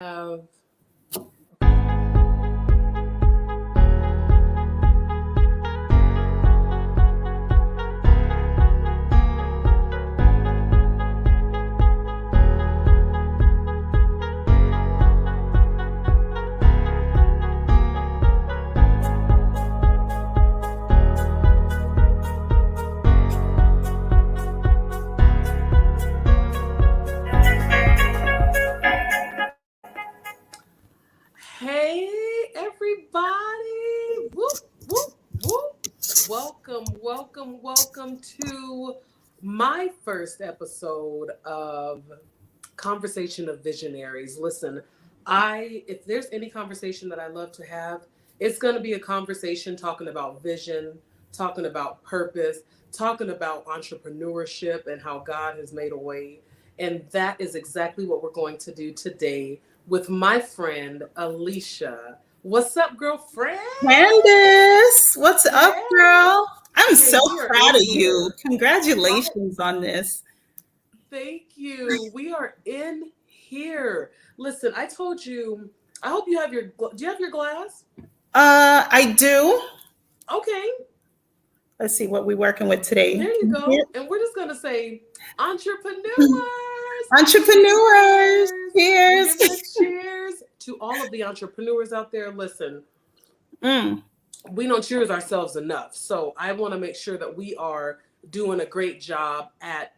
Have Hey everybody! Whoop whoop whoop! Welcome to my first episode of Conversation of Visionaries. Listen, if there's any conversation that I love to have, it's going to be a conversation talking about vision, talking about purpose, talking about entrepreneurship and how God has made a way. And that is exactly what we're going to do today with my friend Alicia. What's up, girlfriend? Candice, what's up, Yeah. girl? I'm Hey, so we are proud in of you. here. Congratulations on this. Thank you. We are in here. Listen, I told you, I hope you have do you have your glass? I do. Okay, Let's see what we're working with today. there you go. And we're just going to say entrepreneurs. Entrepreneurs. We're Cheers. giving a cheers to all of the entrepreneurs out there. Listen, we don't cheers ourselves enough. So I want to make sure that we are doing a great job at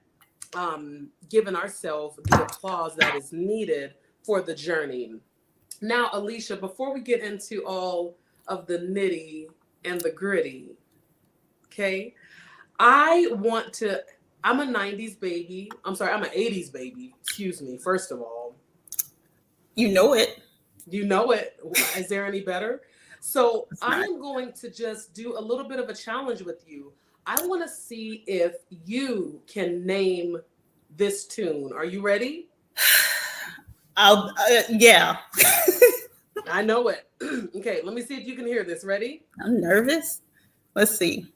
giving ourselves the applause that is needed for the journey. Now, Alicia, before we get into all of the nitty and the gritty, okay, I'm a 90s baby. I'm sorry, I'm an 80s baby. Excuse me, first of all. You know it. You know it. Is there any better? So I am going to just do a little bit of a challenge with you. I want to see if you can name this tune. Are you ready? Yeah. I know it. Okay, let me see if you can hear this. Ready? I'm nervous. Let's see.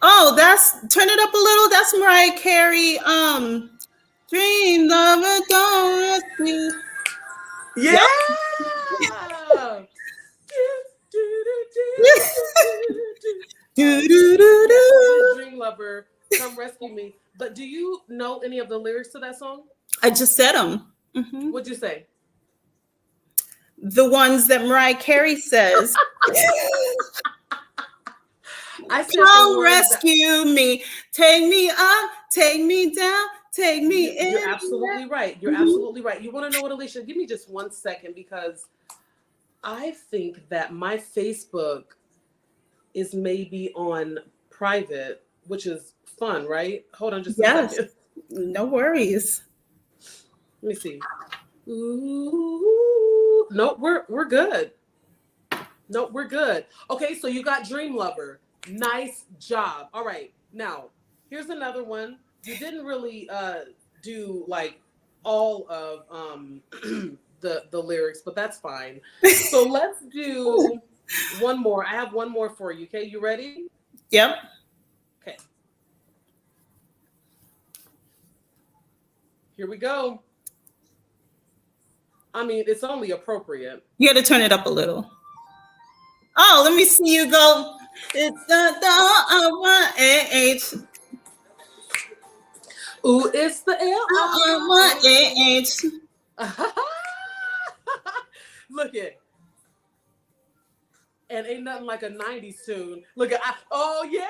Oh, turn it up a little. That's Mariah Carey. Dream lover, don't rest me. Yeah. Dream lover, come rescue me. But do you know any of the lyrics to that song? I just said them. Mm-hmm. What'd you say? The ones that Mariah Carey says. I said come rescue me, take me up, take me down, take me in. You're absolutely right. You're absolutely right. You want to know what, Alicia? Give me just 1 second because I think that my Facebook is maybe on private, which is fun, right? Hold on just a second. No worries. Let me see. Ooh. No, we're good. No, we're good. Okay, so you got Dream Lover. Nice job. All right. Now, here's another one. You didn't really do like all of the lyrics, but that's fine. So let's do one more. I have one more for you. Okay, you ready? Yep. Okay. Here we go. I mean, it's only appropriate. You got to turn it up a little. Oh, let me see you go. It's the L-I-Y-A-H. Ooh, it's the L-I-Y-A-H. Look at. And ain't nothing like a 90s tune. Look at, oh yeah!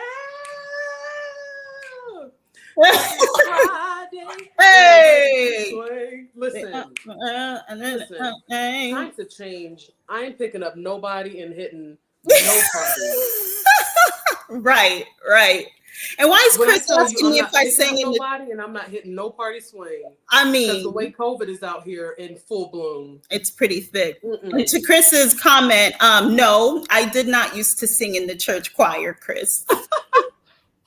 Friday. Hey! Listen. Time to change. I ain't picking up nobody and hitting no party. Right. And why is Chris asking me if I sang in nobody and I'm not hitting no party swing? I mean, because the way COVID is out here in full bloom, it's pretty thick. And to Chris's comment, no, I did not used to sing in the church choir, Chris. Hold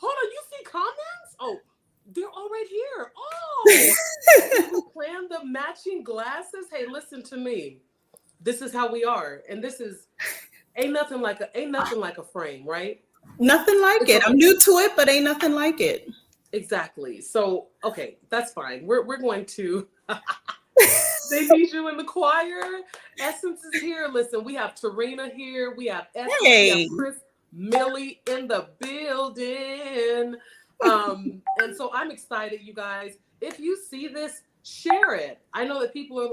on, you see comments? Oh, they're all right here. Oh, you plan the matching glasses? Hey, listen to me. This is how we are, and this is ain't nothing like a frame, right? Nothing like It's it. okay. I'm new to it, but ain't nothing like it. Exactly. So, okay, that's fine. We're going to they need you in the choir. Essence is here. Listen, we have Tarina here. We have Essence. We have Hey. Chris Millie in the building. And so I'm excited, you guys. If you see this, share it. I know that people are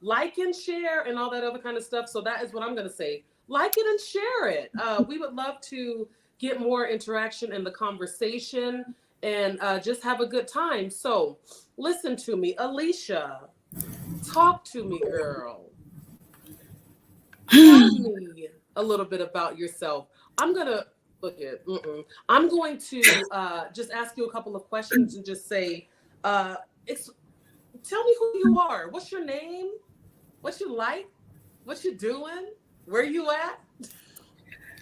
like and share and all that other kind of stuff. So that is what I'm going to say. Like it and share it. We would love to get more interaction in the conversation and just have a good time. So listen to me, Alicia. Talk to me, girl. Tell me a little bit about yourself. I'm gonna I'm going to just ask you a couple of questions and just say, tell me who you are. What's your name? What you like? What you doing? Where you at?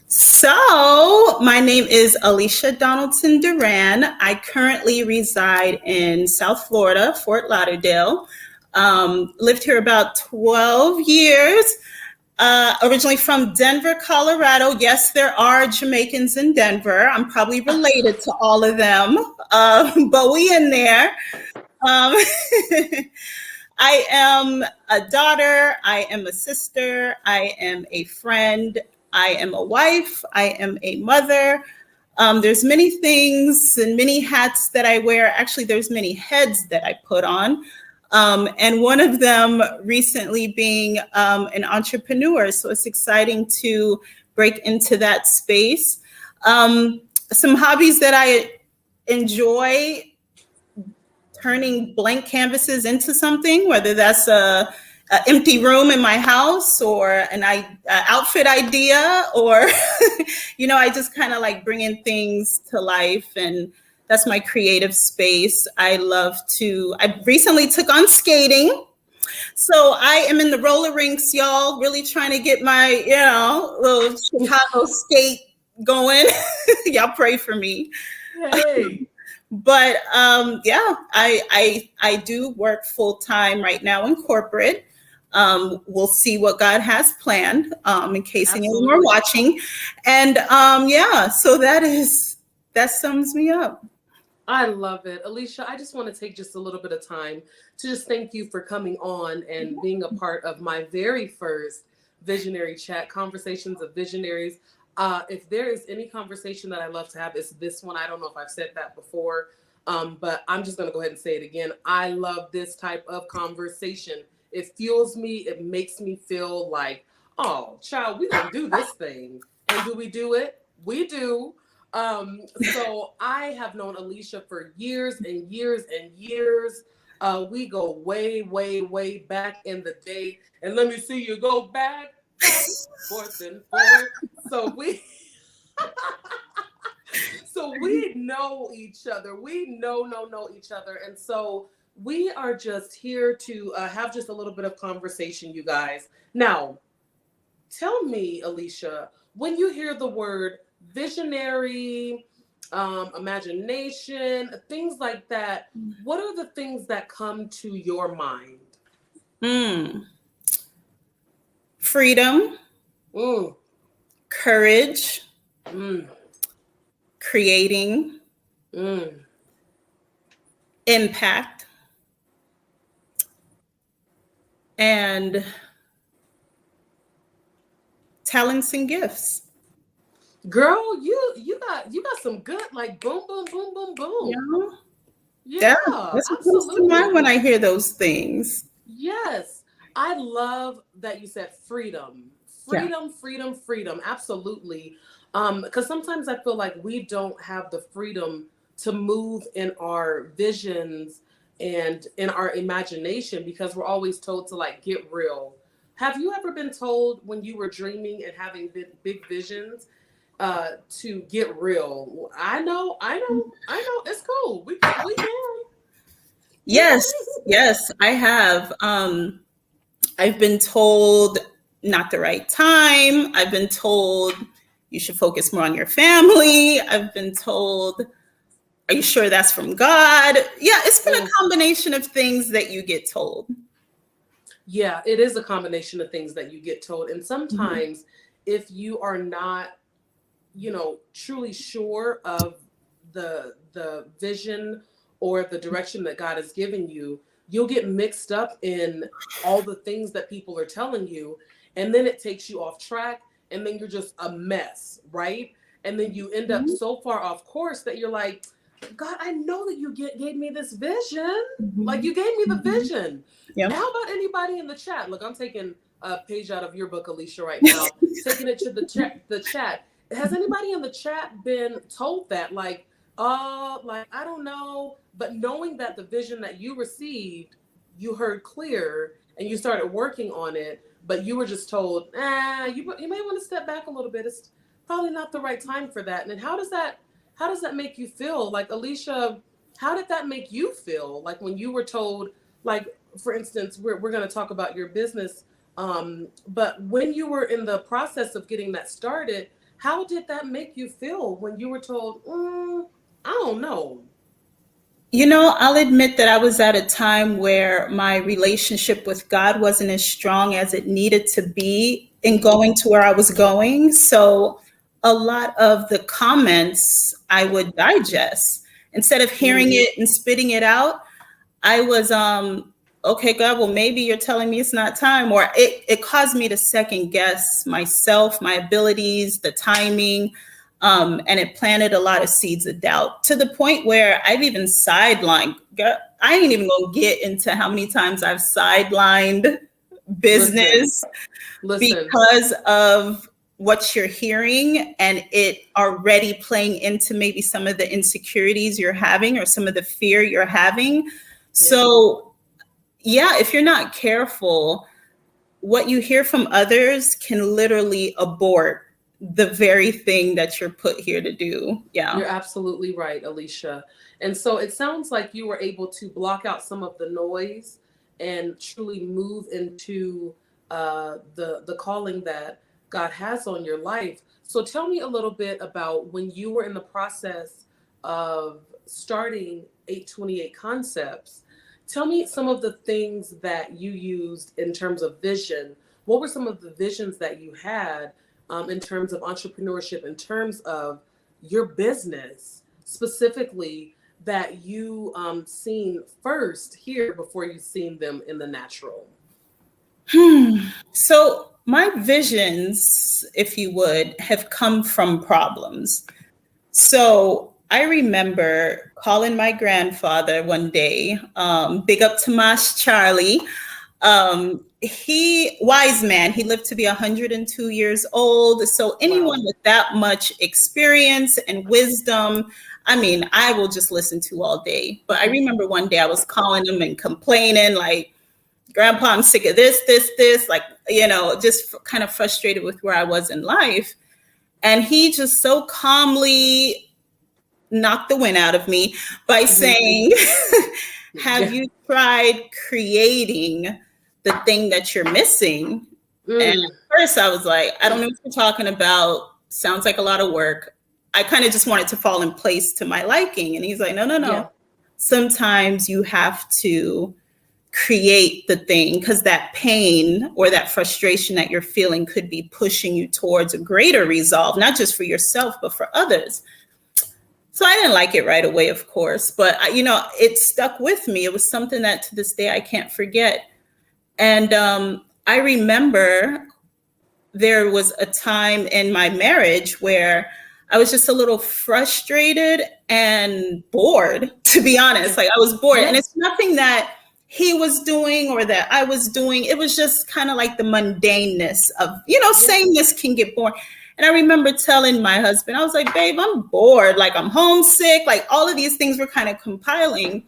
So, my name is Alicia Donaldson Durand. I currently reside in South Florida, Fort Lauderdale. Lived here about 12 years. Originally from Denver, Colorado. Yes, there are Jamaicans in Denver. I'm probably related to all of them, but we in there. I am a daughter. I am a sister. I am a friend. I am a wife. I am a mother. There's many things and many hats that I wear. Actually, there's many heads that I put on. And one of them recently being an entrepreneur. So it's exciting to break into that space. Some hobbies that I enjoy: turning blank canvases into something, whether that's a empty room in my house or an outfit idea, or, I just kind of like bringing things to life, and that's my creative space. I recently took on skating. So I am in the roller rinks, y'all, really trying to get my, little Chicago skate going. Y'all pray for me. Hey. But I do work full time right now in corporate. We'll see what God has planned, in case anyone are watching. And so that sums me up. I love it. Alicia, I just want to take just a little bit of time to just thank you for coming on and being a part of my very first Visionary Chat, Conversations of Visionaries. If there is any conversation that I love to have, it's this one. I don't know if I've said that before, but I'm just going to go ahead and say it again. I love this type of conversation. It fuels me. It makes me feel like, oh, child, we're going to do this thing. And do we do it? We do. So I have known Alicia for years and years and years. We go way, way, way back in the day. And let me see you go back, forth and forth. So we know each other. We know each other. And so we are just here to have just a little bit of conversation, you guys. Now, tell me, Alicia, when you hear the word visionary, imagination, things like that, what are the things that come to your mind? Freedom, courage, creating, impact, and talents and gifts. Girl, you got some good, like, boom, boom, boom, boom, boom. Yeah, that's what comes to mind when I hear those things. Yes, I love that you said freedom. Freedom. Absolutely. Because sometimes I feel like we don't have the freedom to move in our visions and in our imagination because we're always told to like get real. Have you ever been told when you were dreaming and having big visions to get real? I know. It's cool. We can. Yes, I have. I've been told not the right time. I've been told you should focus more on your family. I've been told, are you sure that's from God? Yeah, it's been a combination of things that you get told. Yeah, it is a combination of things that you get told. And sometimes if you are not truly sure of the vision or the direction that God has given you, you'll get mixed up in all the things that people are telling you, and then it takes you off track, and then you're just a mess, right? And then you end up so far off course that you're like, God, I know that you gave me this vision. Like, you gave me the vision. Yep. How about anybody in the chat? Look, I'm taking a page out of your book, Alicia, right now, taking it to the chat. Has anybody in the chat been told that? Like, I don't know, but knowing that the vision that you received, you heard clear and you started working on it, but you were just told, you may want to step back a little bit. It's probably not the right time for that. And then how does that make you feel? Like, Alicia, how did that make you feel? Like, when you were told, like, for instance, we're going to talk about your business, but when you were in the process of getting that started, how did that make you feel when you were told, I don't know? I'll admit that I was at a time where my relationship with God wasn't as strong as it needed to be in going to where I was going. So a lot of the comments I would digest. Instead of hearing it and spitting it out, I was, okay, God, well, maybe you're telling me it's not time. Or it caused me to second guess myself, my abilities, the timing. And it planted a lot of seeds of doubt to the point where I've even sidelined. I ain't even gonna get into how many times I've sidelined business because of what you're hearing and it already playing into maybe some of the insecurities you're having or some of the fear you're having. So if you're not careful, what you hear from others can literally abort the very thing that you're put here to do. Yeah. You're absolutely right, Alicia. And so it sounds like you were able to block out some of the noise and truly move into the calling that God has on your life. So tell me a little bit about when you were in the process of starting 828 Concepts. Tell me some of the things that you used in terms of vision. What were some of the visions that you had in terms of entrepreneurship, in terms of your business specifically, that you seen first here before you seen them in the natural? So my visions, if you would, have come from problems. So I remember calling my grandfather one day, big up to Mash Charlie. He, wise man, he lived to be 102 years old. So anyone with that much experience and wisdom, I mean, I will just listen to all day. But I remember one day I was calling him and complaining, like, Grandpa, I'm sick of this, like, just kind of frustrated with where I was in life. And he just so calmly knocked the wind out of me by saying, have you tried creating the thing that you're missing? And at first I was like, I don't know what you're talking about. Sounds like a lot of work. I kind of just wanted to fall in place to my liking. And he's like, no. Yeah. Sometimes you have to create the thing because that pain or that frustration that you're feeling could be pushing you towards a greater resolve, not just for yourself, but for others. So I didn't like it right away, of course, but it stuck with me. It was something that to this day I can't forget. And I remember there was a time in my marriage where I was just a little frustrated and bored, to be honest. Like, I was bored. Yes. And it's nothing that he was doing or that I was doing. It was just kind of like the mundaneness of, sameness can get boring. And I remember telling my husband, I was like, babe, I'm bored. Like, I'm homesick. Like, all of these things were kind of compiling.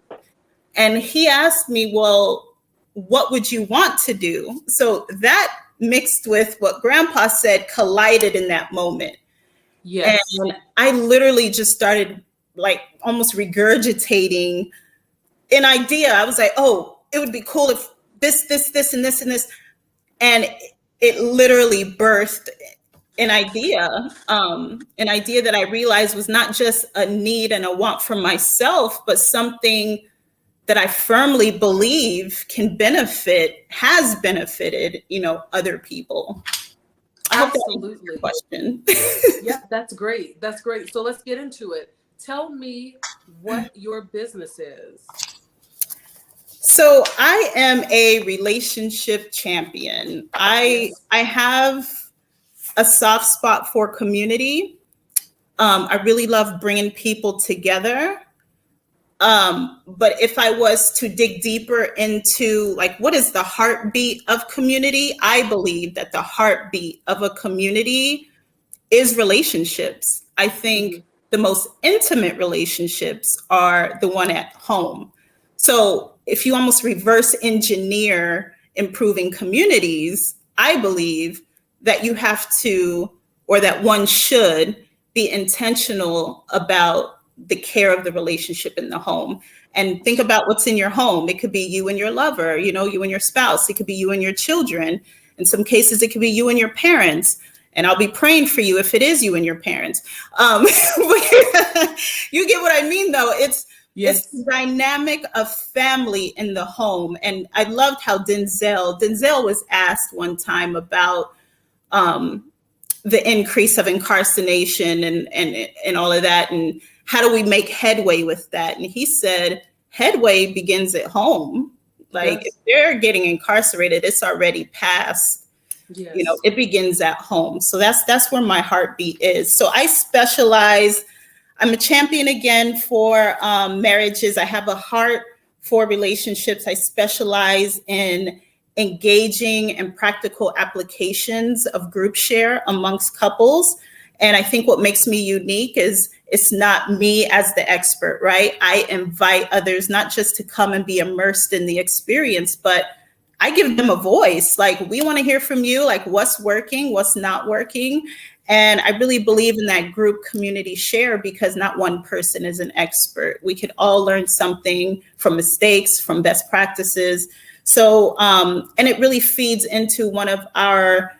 And he asked me, well, what would you want to do? So that mixed with what Grandpa said collided in that moment. Yes. And I literally just started like almost regurgitating an idea. I was like, oh, it would be cool if this, and this, and this. And it literally birthed an idea that I realized was not just a need and a want for myself, but something that I firmly believe has benefited, other people. I hope that answers Absolutely. your question. Yeah, that's great. That's great. So let's get into it. Tell me what your business is. So I am a relationship champion. Yes. I have a soft spot for community. I really love bringing people together. But if I was to dig deeper into like what is the heartbeat of community, I believe that the heartbeat of a community is relationships. I think the most intimate relationships are the one at home. So if you almost reverse engineer improving communities, I believe that you have to, or that one should be intentional about the care of the relationship in the home. And think about what's in your home. It could be you and your lover, you know, you and your spouse. It could be you and your children. In some cases, it could be you and your parents. And I'll be praying for you if it is you and your parents. You get what I mean, though. It's the dynamic of family in the home. And I loved how Denzel was asked one time about the increase of incarceration and all of that. And how do we make headway with that? And he said, headway begins at home. Like if they're getting incarcerated, it's already past. Yes. You know, it begins at home. So that's where my heartbeat is. So I specialize, I'm a champion again for marriages. I have a heart for relationships. I specialize in engaging and practical applications of group share amongst couples. And I think what makes me unique is it's not me as the expert, right? I invite others not just to come and be immersed in the experience, but I give them a voice. Like, we want to hear from you, like what's working, what's not working. And I really believe in that group community share because not one person is an expert. We could all learn something from mistakes, from best practices. So, and it really feeds into one of our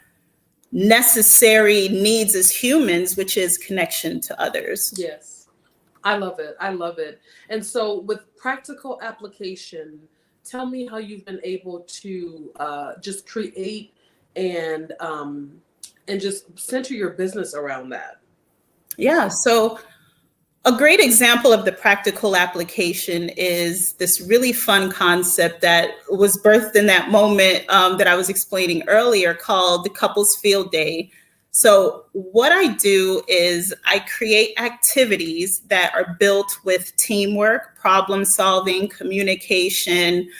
necessary needs as humans, which is connection to others. Yes. I love it. I love it. And so with practical application, tell me how you've been able to just create and just center your business around that. Yeah. So a great example of the practical application is this really fun concept that was birthed in that moment that I was explaining earlier called the Couples Field Day. So what I do is I create activities that are built with teamwork, problem solving, communication,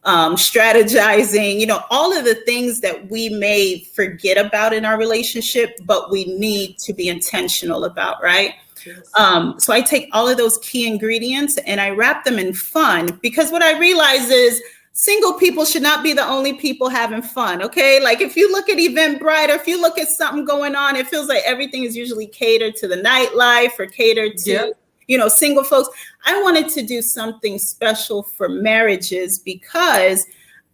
strategizing, you know, all of the things that we may forget about in our relationship, but we need to be intentional about, right? So I take all of those key ingredients and I wrap them in fun, because what I realize is single people should not be the only people having fun. Okay. Like if you look at Eventbrite or if you look at something going on, it feels like everything is usually catered to the nightlife or catered to, you know, single folks. I wanted to do something special for marriages because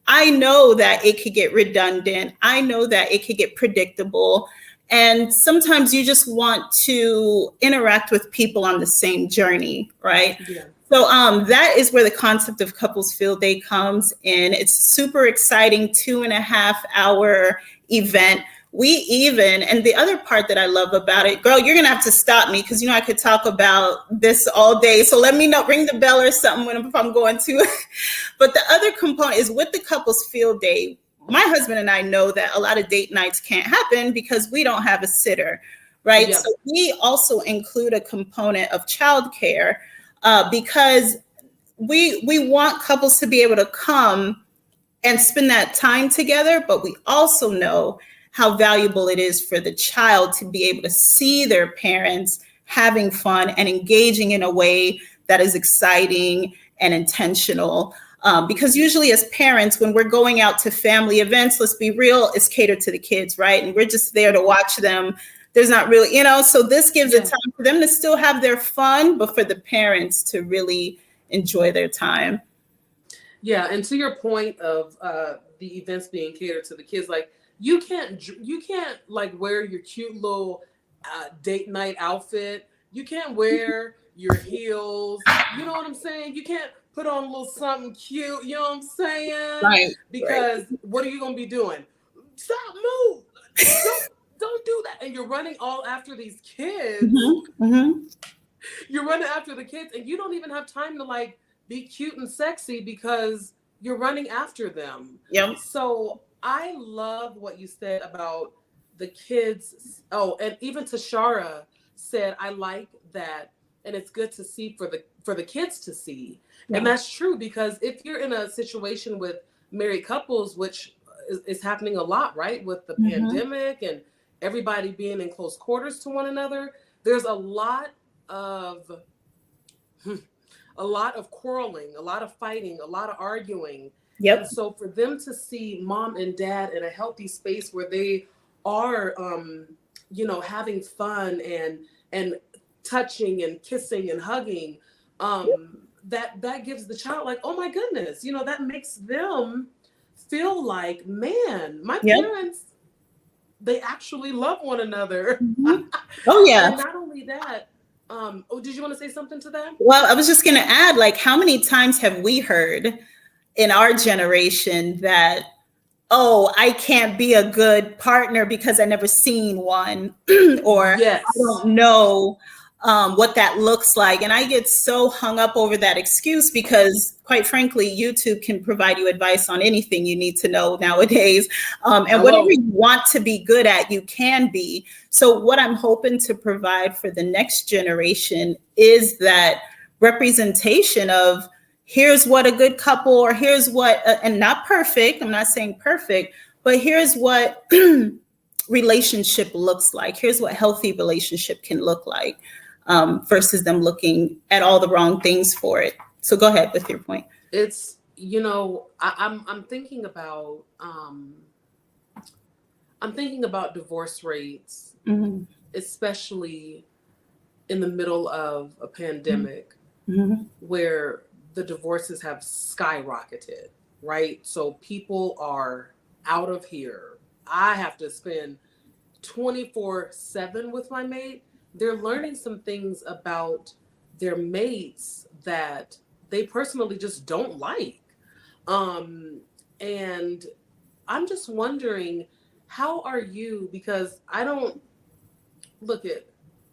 I know that it could get redundant. I know that it could get predictable. And sometimes you just want to interact with people on the same journey, right? Yeah. So that is where the concept of Couples Field Day comes in. It's super exciting 2.5 hour event. And the other part that I love about it, girl, you're going to have to stop me because, you know, I could talk about this all day. So let me know, ring the bell or something if I'm going to. But the other component is with the Couples Field Day. My husband and I know that a lot of date nights can't happen because we don't have a sitter, right? Yeah. So we also include a component of childcare because we want couples to be able to come and spend that time together, but we also know how valuable it is for the child to be able to see their parents having fun and engaging in a way that is exciting and intentional. Because usually as parents, when we're going out to family events, let's be real, it's catered to the kids, right? And we're just there to watch them. There's not really, you know, so this gives it time for them to still have their fun, but for the parents to really enjoy their time. Yeah. And to your point of the events being catered to the kids, like you can't like wear your cute little date night outfit. You can't wear your heels. You know what I'm saying? You can't put on a little something cute, you know what I'm saying? Right. Because what are you going to be doing? Stop, move. Don't don't do that. And you're running all after these kids. You're running after the kids, and you don't even have time to like be cute and sexy because you're running after them. Yep. So I love what you said about the kids. Oh, and even Tashara said, I like that. And it's good to see for the kids to see. Yeah. And that's true, because if you're in a situation with married couples, which is happening a lot, right? With the pandemic and everybody being in close quarters to one another, there's a lot of quarreling, a lot of fighting, a lot of arguing. Yep. And so for them to see mom and dad in a healthy space where they are, having fun and touching and kissing and hugging, that gives the child like, oh my goodness, that makes them feel like, man, my parents, they actually love one another. Oh yeah. And not only that, did you want to say something to that? Well, I was just going to add, like, how many times have we heard in our generation that, oh, I can't be a good partner because I never seen one, or I don't know what that looks like. And I get so hung up over that excuse because, quite frankly, YouTube can provide you advice on anything you need to know nowadays. And whatever you want to be good at, you can be. So what I'm hoping to provide for the next generation is that representation of, here's what a good couple, or here's what, and not perfect, I'm not saying perfect, but here's what relationship looks like. Here's what healthy relationship can look like, versus them looking at all the wrong things for it. So go ahead with your point. It's, I'm thinking about, divorce rates, especially in the middle of a pandemic, where the divorces have skyrocketed, right? So people are out of here. I have to spend 24/7 with my mate. They're learning some things about their mates that they personally just don't like. And I'm just wondering, how are you, because I don't look at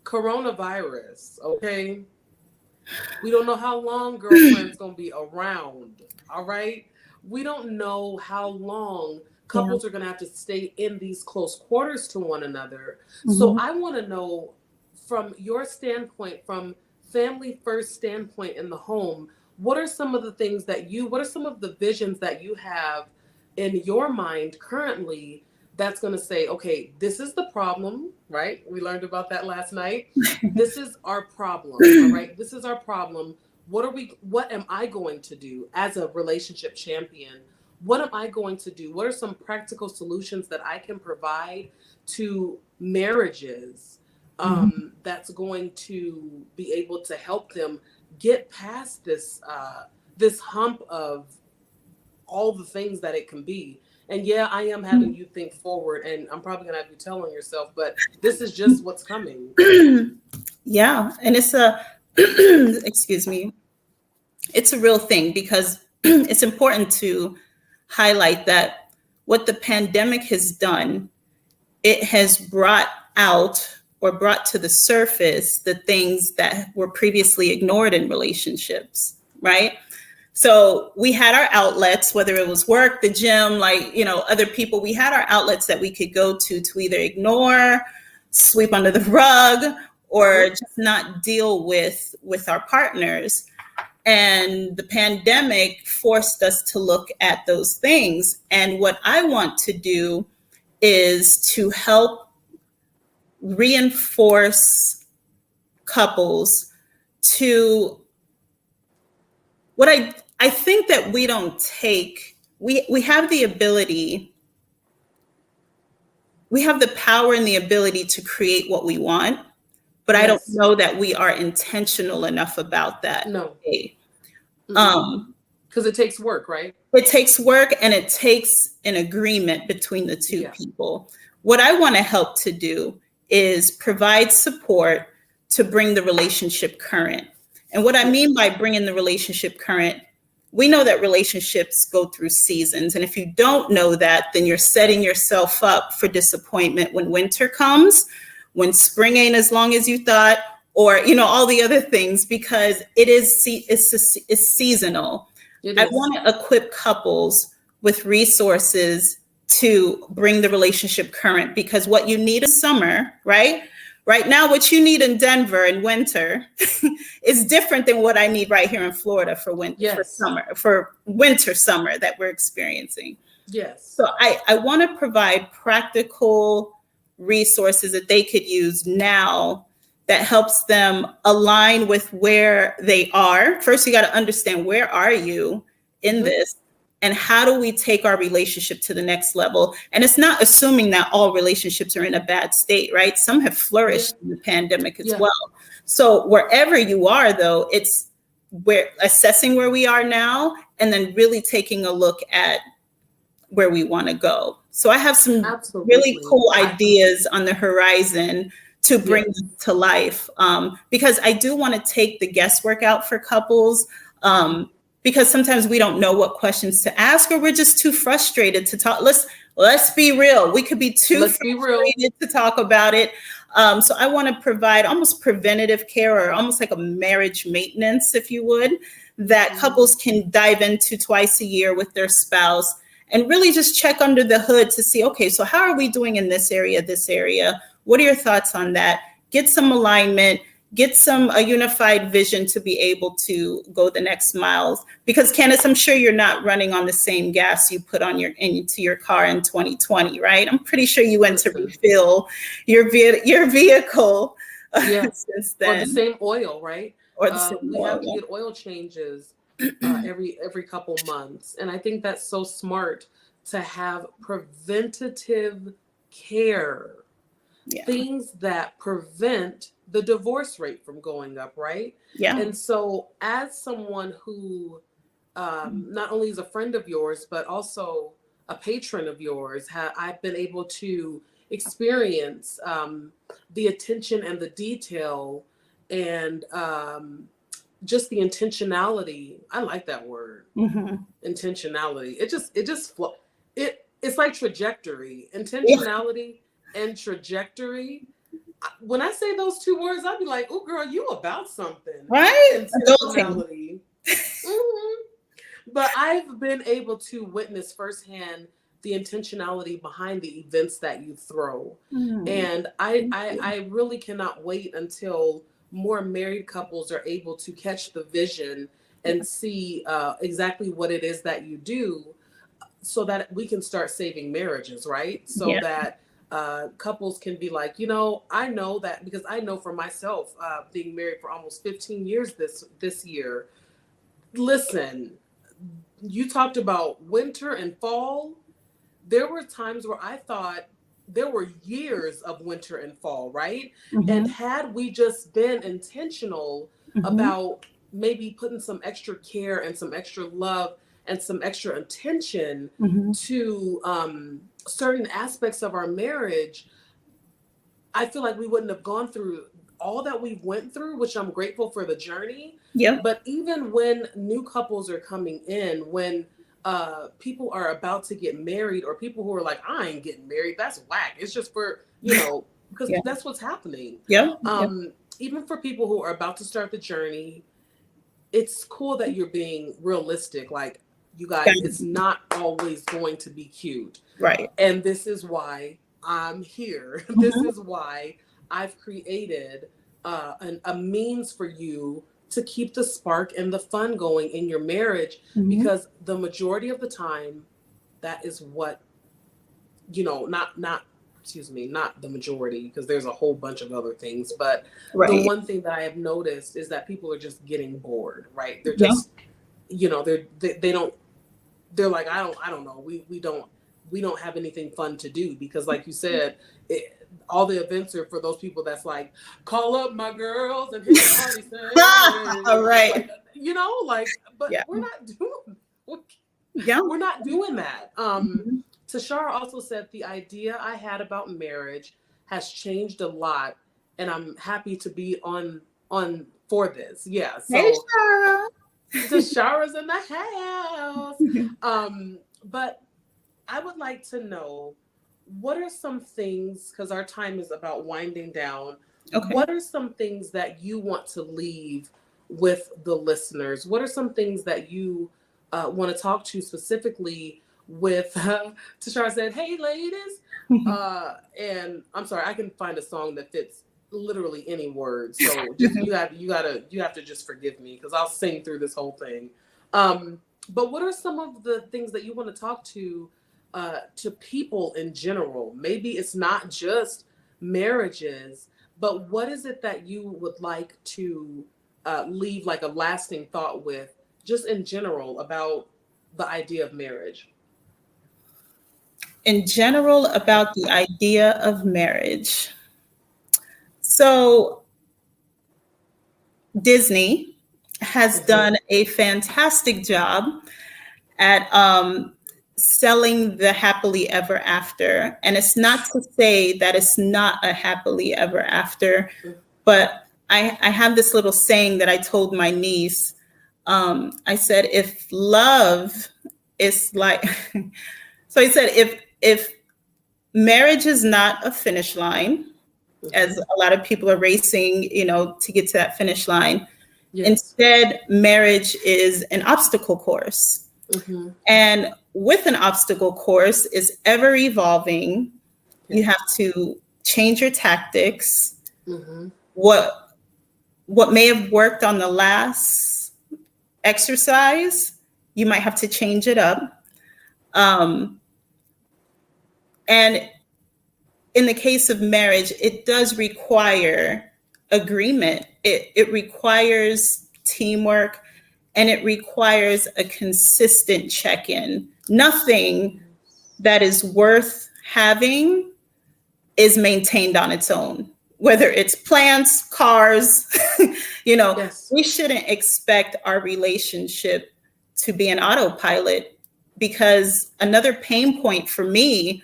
coronavirus, okay? We don't know how long girlfriend's gonna be around, all right? We don't know how long couples are gonna have to stay in these close quarters to one another. So I wanna know, from your standpoint, from family first standpoint in the home, what are some of the things what are some of the visions that you have in your mind currently that's going to say, okay, this is the problem, right? We learned about that last night. This is our problem, all right? This is our problem. What am I going to do as a relationship champion? What am I going to do? What are some practical solutions that I can provide to marriages that's going to be able to help them get past this hump of all the things that it can be? And yeah, I am having you think forward, and I'm probably gonna have you tell on yourself, but this is just what's coming. Yeah, and it's excuse me, it's a real thing, because it's important to highlight that what the pandemic has done, it has brought to the surface the things that were previously ignored in relationships, right? So we had our outlets, whether it was work, the gym, other people, we had our outlets that we could go to either ignore, sweep under the rug, or just not deal with our partners. And the pandemic forced us to look at those things. And what I want to do is to help reinforce couples to what I think that we don't take. We have the ability, we have the power and the ability to create what we want, but I don't know that we are intentional enough about that. No. Because it takes work, right? It takes work, and it takes an agreement between the two people. What I want to help to do is provide support to bring the relationship current. And what I mean by bringing the relationship current, we know that relationships go through seasons. And if you don't know that, then you're setting yourself up for disappointment when winter comes, when spring ain't as long as you thought, or, you know, all the other things, because it's seasonal. I want to equip couples with resources to bring the relationship current, because what you need in summer, right? Right now, what you need in Denver in winter is different than what I need right here in Florida for winter summer that we're experiencing. Yes. So I want to provide practical resources that they could use now that helps them align with where they are. First, you got to understand, where are you in this? And how do we take our relationship to the next level? And it's not assuming that all relationships are in a bad state, right? Some have flourished in the pandemic as well. So wherever you are, though, it's assessing where we are now, and then really taking a look at where we want to go. So I have some really cool ideas on the horizon to bring this to life, because I do want to take the guesswork out for couples. Because sometimes we don't know what questions to ask, or we're just too frustrated to talk. Let's be real. We could be too frustrated to talk about it. So I want to provide almost preventative care, or almost like a marriage maintenance, if you would, that couples can dive into twice a year with their spouse, and really just check under the hood to see, okay, so how are we doing in this area, this area? What are your thoughts on that? Get some alignment. Get a unified vision to be able to go the next miles. Because Candice, I'm sure you're not running on the same gas you put into your car in 2020, right? I'm pretty sure you went to refill your vehicle since then. Or the same oil, right? Or the same we oil. have to get oil changes every couple months, and I think that's so smart to have preventative care, things that prevent the divorce rate from going up, right? Yeah. And so as someone who not only is a friend of yours, but also a patron of yours, I've been able to experience the attention and the detail, and just the intentionality. I like that word. Intentionality. It's like trajectory, intentionality and trajectory. When I say those two words, I'd be like, "Oh, girl, you about something?" Right? Intentionality. But I've been able to witness firsthand the intentionality behind the events that you throw, and I really cannot wait until more married couples are able to catch the vision and see exactly what it is that you do, so that we can start saving marriages, right? So that couples can be like, you know, I know that, because I know for myself, being married for almost 15 years this year. Listen, you talked about winter and fall. There were times where I thought there were years of winter and fall, right? And had we just been intentional about maybe putting some extra care and some extra love and some extra attention to certain aspects of our marriage, I feel like we wouldn't have gone through all that we've went through, which I'm grateful for the journey. Yeah. But even when new couples are coming in, when people are about to get married, or people who are like, I ain't getting married, that's whack. It's just for, because that's what's happening. Yeah. Even for people who are about to start the journey, it's cool that you're being realistic. Like, you guys, it's not always going to be cute. Right. And this is why I'm here. This is why I've created a means for you to keep the spark and the fun going in your marriage, because the majority of the time, that is what, not the majority, because there's a whole bunch of other things, but the one thing that I have noticed is that people are just getting bored, right? They're just, they're like, I don't know. We don't have anything fun to do, because like you said, all the events are for those people that's like, call up my girls and hit the party thing. Right. But we're not doing that. Tashara also said the idea I had about marriage has changed a lot, and I'm happy to be on for this. Yeah. So hey, Shara. Tashara's in the house. But I would like to know, what are some things, because our time is about winding down, Okay. what are some things that you want to leave with the listeners? What are some things that you want to talk to specifically with, Tashara said, hey ladies, and I'm sorry, I can find a song that fits literally any word. So just, you have to just forgive me because I'll sing through this whole thing. But what are some of the things that you want to talk to people in general? Maybe it's not just marriages, but what is it that you would like to leave like a lasting thought with, just in general, about the idea of marriage? In general, about the idea of marriage. So Disney has done a fantastic job at selling the happily ever after. And it's not to say that it's not a happily ever after, but I have this little saying that I told my niece. I said, if love is like, so I said, if marriage is not a finish line, as a lot of people are racing, to get to that finish line. Yes. Instead, marriage is an obstacle course. And with an obstacle course, is ever evolving. You have to change your tactics. What may have worked on the last exercise, you might have to change it up. And in the case of marriage, it does require agreement. It requires teamwork, and it requires a consistent check-in. Nothing that is worth having is maintained on its own, whether it's plants, cars, yes. We shouldn't expect our relationship to be an autopilot, because another pain point for me,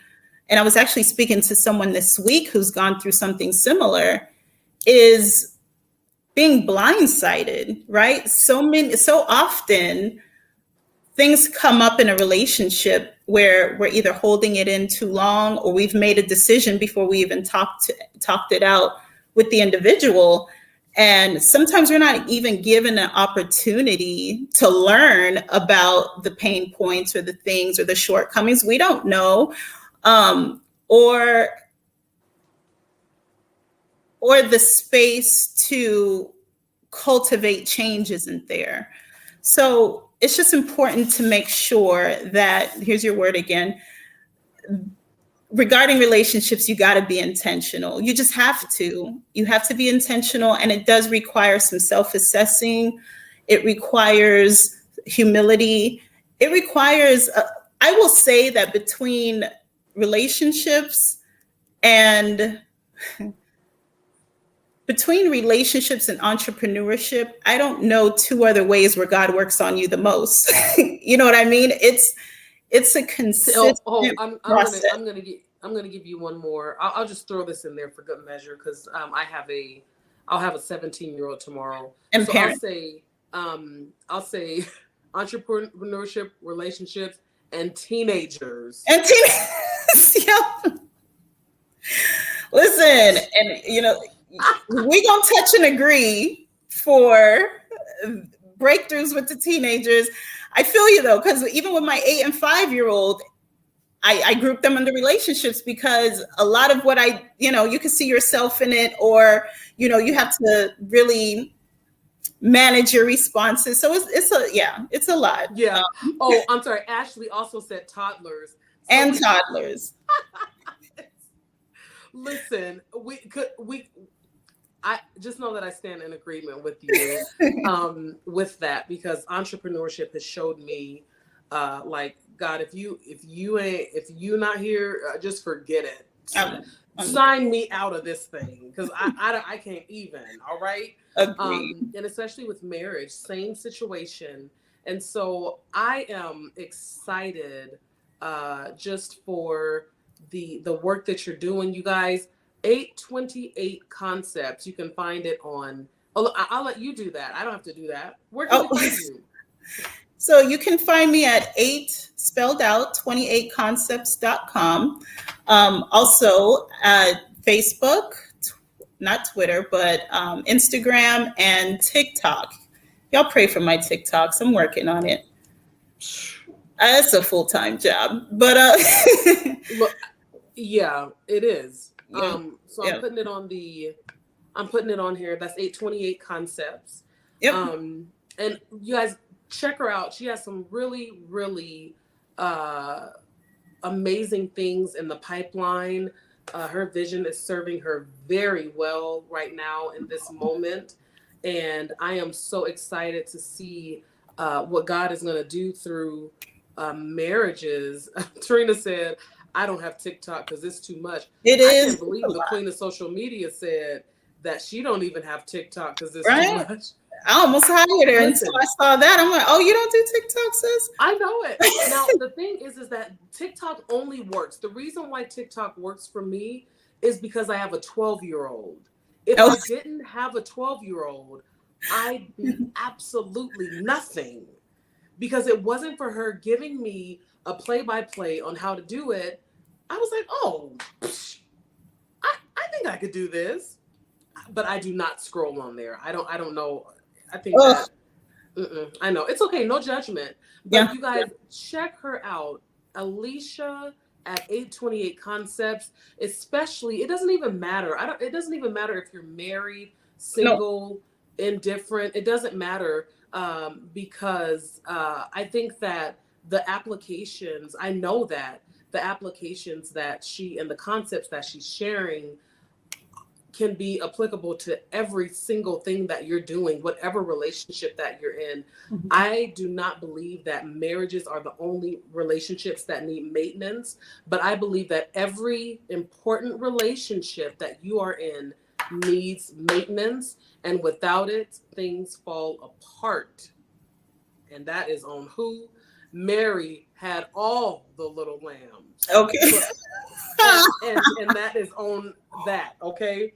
and I was actually speaking to someone this week who's gone through something similar, is being blindsided, right? So often things come up in a relationship where we're either holding it in too long, or we've made a decision before we even talked it out with the individual. And sometimes we're not even given an opportunity to learn about the pain points or the things or the shortcomings. We don't know. Or the space to cultivate change isn't there. So it's just important to make sure that, here's your word again, regarding relationships, you got to be intentional. You just have to. You have to be intentional, and it does require some self-assessing. It requires humility. It requires, I will say that between relationships and entrepreneurship, I don't know two other ways where God works on you the most. You know what I mean? It's a consistent process. I'm gonna give you one more. I'll just throw this in there for good measure, because I'll have a 17-year-old tomorrow. And so parent. I'll say entrepreneurship, relationships, and teenagers. Yeah. Listen, and we gonna touch and agree for breakthroughs with the teenagers. I feel you though, because even with my 8 and 5-year-old, I group them under relationships, because a lot of what you can see yourself in it, or you have to really manage your responses. So it's a lot. Yeah. I'm sorry. Ashley also said toddlers. So and toddlers. Listen, I just know that I stand in agreement with you with that, because entrepreneurship has showed me, like, God, if you not here, just forget it. Sign me out of this thing, because I can't even. All right. And especially with marriage, same situation. And so I am excited just for the work that you're doing, you guys. 828 Concepts. You can find it on. Oh, I'll let you do that. I don't have to do that. Where can we find you? So you can find me at 28concepts.com. Also at Facebook, not Twitter, but Instagram and TikTok. Y'all pray for my TikToks. I'm working on it. It's a full-time job, but Look, yeah, it is. Yeah. So I'm putting it on here. That's 828 Concepts. Yep. And you guys check her out. She has some really, really amazing things in the pipeline. Her vision is serving her very well right now in this moment. And I am so excited to see what God is going to do through marriages. Trina said, I don't have TikTok because it's too much. I can't believe the queen of social media said that she don't even have TikTok because it's too much. I almost hired her until I saw that. I'm like, oh, you don't do TikTok, sis? I know it. Now, the thing is that TikTok only works. The reason why TikTok works for me is because I have a 12-year-old. If I didn't have a 12-year-old, I'd be absolutely nothing. Because it wasn't for her giving me a play-by-play on how to do it, I was like, oh, I think I could do this. But I do not scroll on there. I don't know. I think that, I know. It's okay. No judgment. But you guys, check her out. Alicia at 828 Concepts. Especially, it doesn't even matter. It doesn't even matter if you're married, single, indifferent. It doesn't matter. Because I think that the applications, I know that the applications that she and the concepts that she's sharing can be applicable to every single thing that you're doing, whatever relationship that you're in. Mm-hmm. I do not believe that marriages are the only relationships that need maintenance, but I believe that every important relationship that you are in needs maintenance, and without it, things fall apart. And that is on who? Mary had all the little lambs. Okay. and that is on that, okay?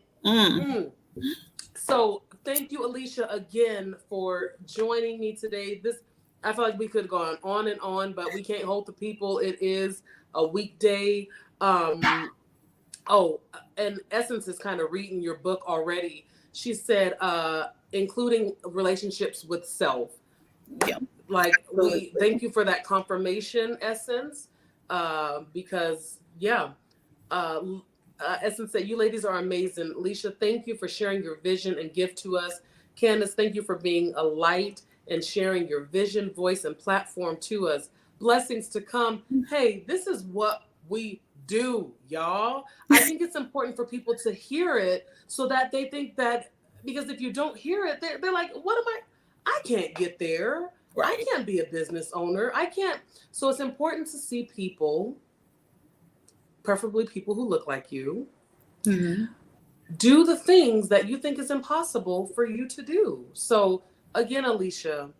So thank you, Alicia, again for joining me today. I feel like we could go on and on, but we can't hold the people. It is a weekday. And Essence is kind of reading your book already. She said, including relationships with self. Yeah. Like, we thank you for that confirmation, Essence, because Essence said, you ladies are amazing. Alicia, thank you for sharing your vision and gift to us. Candice, thank you for being a light and sharing your vision, voice, and platform to us. Blessings to come. Hey, this is what we do, y'all. I think it's important for people to hear it so that they think that, because if you don't hear it, they're like, what am I can't get there. Right. I can't be a business owner. I can't. So it's important to see people, preferably people who look like you, do the things that you think is impossible for you to do. So again, Alicia,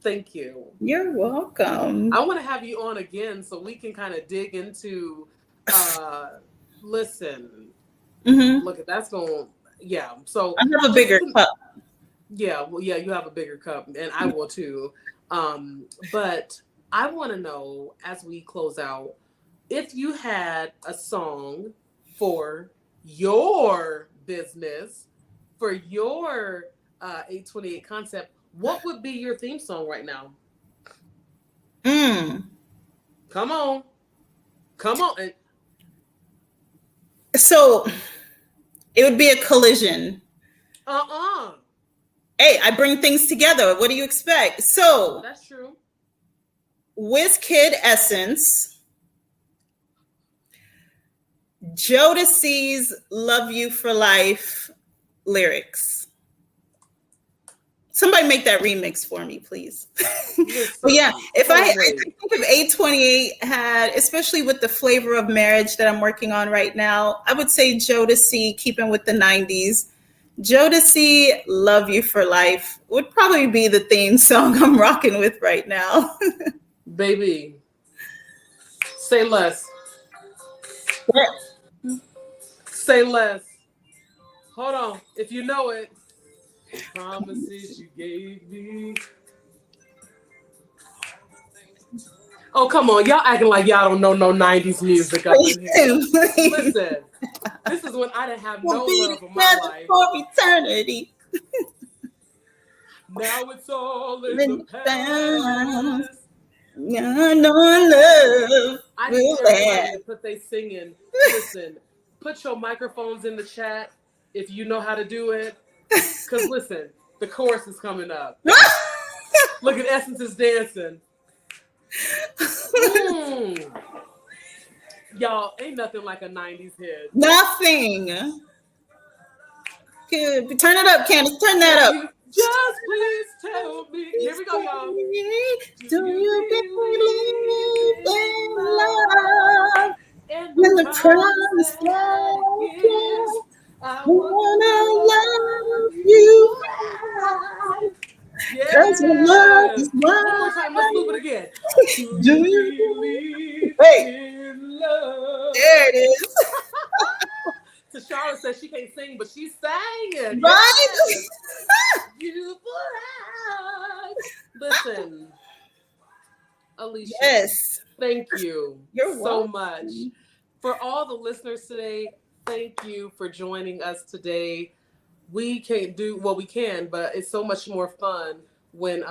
thank you. You're welcome. I want to have you on again so we can kind of dig into, listen, look at that's going, So I have a bigger cup. Yeah, well, yeah, you have a bigger cup, and I will too. But I want to know, as we close out, if you had a song for your business, for your 828 concept, what would be your theme song right now? Come on. So it would be a collision. Hey, I bring things together. What do you expect? So that's true. WizKid Essence, Jodeci's "Love You for Life" lyrics. Somebody make that remix for me, please. But yeah, if I think if 828 had, especially with the flavor of marriage that I'm working on right now, I would say Jodeci, keeping with the 90s. Jodeci, "Love You for Life" would probably be the theme song I'm rocking with right now. Baby, say less. Say less. Hold on. If you know it, Promises you gave me. Oh, come on. Y'all acting like y'all don't know no 90s music up in here. Listen, this is when I didn't have no love of my life. For eternity. Now it's all in the past. No love. I need everybody to put they singing. Listen, put your microphones in the chat if you know how to do it. Because listen, the chorus is coming up. Look at Essence is dancing. Y'all, ain't nothing like a 90s hit. Nothing. Good. Turn it up, Candice. Turn that up. Just please tell me. Here we go, y'all. Do you believe in love? And the promise is I wanna love you. Because your love is mine. One more time, let's move it again. Do you believe in love? There it is. Tashara says she can't sing, but she's singing. Right? Yes. You listen, Alicia. Yes. Thank you You're so welcome. much. For all the listeners today, thank you for joining us today. We can't do what we can, but it's so much more fun when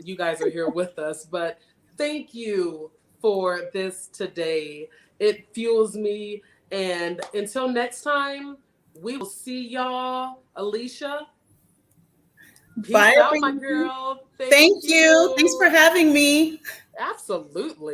you guys are here with us. But thank you for this today. It fuels me. And until next time, we will see y'all. Alicia, peace Bye, out, my girl. Thank you. Thanks for having me. Absolutely.